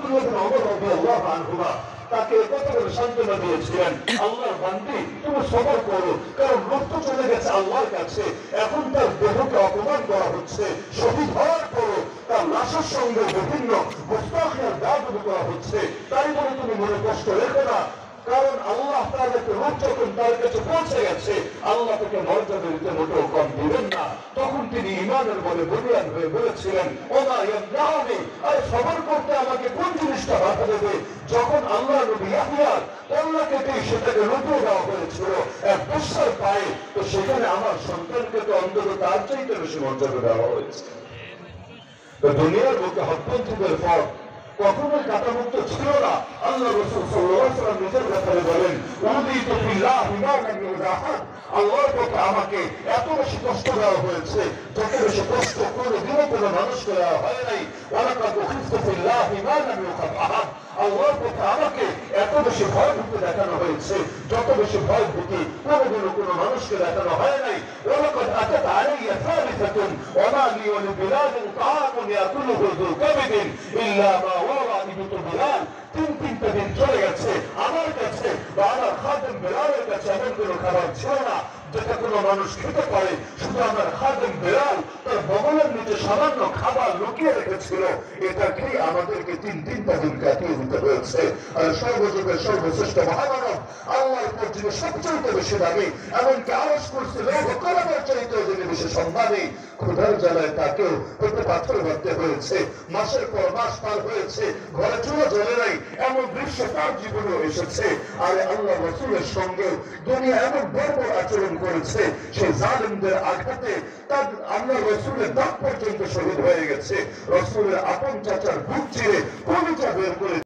আব্দুল্লাহ বিন ওমর রাদিয়াল্লাহু আনহুমা তাকে কত করে সান্ত্বনা দিয়েছিলেন, আল্লাহর বান্দি তুমি সবর করো, কারণ লোক তো চলে গেছে আল্লাহর কাছে, এখন তার দেহকে অপমান করা হচ্ছে, শহীদ হওয়ার পরও তার লাশের সঙ্গে বিভিন্ন মুস্তাখিয়ার দাগ করা হচ্ছে, তাই বলে তুমি মনে কষ্ট রেখো না, কারণ আল্লাহ তার একটা রূপ যখন তার কাছে পৌঁছে গেছে, আল্লাহ তাকে মর্যাদা দিতে মোটেও কম দিবেন না। তখন তিনি ইমানের বলে বলিয়ান হয়ে বলেছিলেন, ওমা ইয়ামনাউনি, আরে সবর করতে আমাকে কোন জিনিসটা বাধা দেবে? যখন আল্লাহ নবী ইয়াহইয়ার কল্লা কেটে সেটাকে লুটিয়ে দেওয়া হয়েছিল এক বৎসর পায়ে, তো সেখানে আমার সন্তানকে তো অন্তত তার চাইতে বেশি মর্যাদা দেওয়া হয়েছে। তো দুনিয়ার বুকে হকপন্থীদের পর কখনোই কাটামুক্ত ছিল না। আল্লাহ রাসূল সাল্লাল্লাহু আলাইহি ওয়াসাল্লাম নিজের ব্যাপারে বলেন, উযীতু ফিল্লাহি মা লাম ইউযাহাদ, আল্লাহর পথে আমাকে এত বেশি কষ্ট দেওয়া হয়েছে যত বেশি কষ্ট কোনোদিনও কোনো মানুষকে দেওয়া হয় নাই। ওয়ালাকাদ উখিফতু ফিল্লাহি মা লাম ইউখাফ আহাদ, আল্লাহর পথে আমাকে এত বেশি ভয় ভীতি দেখানো হয়েছে যত বেশি ভয় ভীতি কোনোদিনও কোনো মানুষকে দেখানো হয় নাই। ওয়ালাকাদ আতাত আলাইয়া সালিসাতুন ওয়া মা লি ওয়া লিবিলাদিন তাআমুন ইয়াকুলুহু যু কাবিদিন ইল্লা মা ওয়ারা ইবতু বিলাল, তিনটা দিন চলে গেছে আমার কাছে বা আমার খাদেম বেলালের কাছে এমন কোনো খাবার ছিল না যেটা কোনো মানুষ খেতে পারে। শুধু আমার খাদেম বেলাল তার বগলের নিচে সামান্য খাবার লুকিয়ে রেখেছিল, এটাকেই আমাদেরকে তিনটা দিন কাটিয়ে দিতে হয়েছে। আর সর্বযুগের সর্বশ্রেষ্ঠ মহামানব আল্লাহর পর যিনি সবচেয়ে বেশি দাবি, এমনকি আরশ কুরসি লৌহ কলমের চাইতেও যিনি বেশি সম্মানী, ক্ষুধার জ্বালায় তাকেও পেটে পাথর বাঁধতে হয়েছে, মাসের পর মাস পার হয়েছে, ঘরে চুলো জ্বলে নাই, এমন দৃশ্য তার জীবনেও এসেছে। আর আল্লাহ রাসূলের সঙ্গে দুনিয়া এমন বর্বর আচরণ করেছে, সেই জালিমদের আঘাতে তার আল্লাহ রাসূলের দাঁত পর্যন্ত শহীদ হয়ে গেছে। রাসূলের আপন চাচার বুক চিরে কলিজা বের করে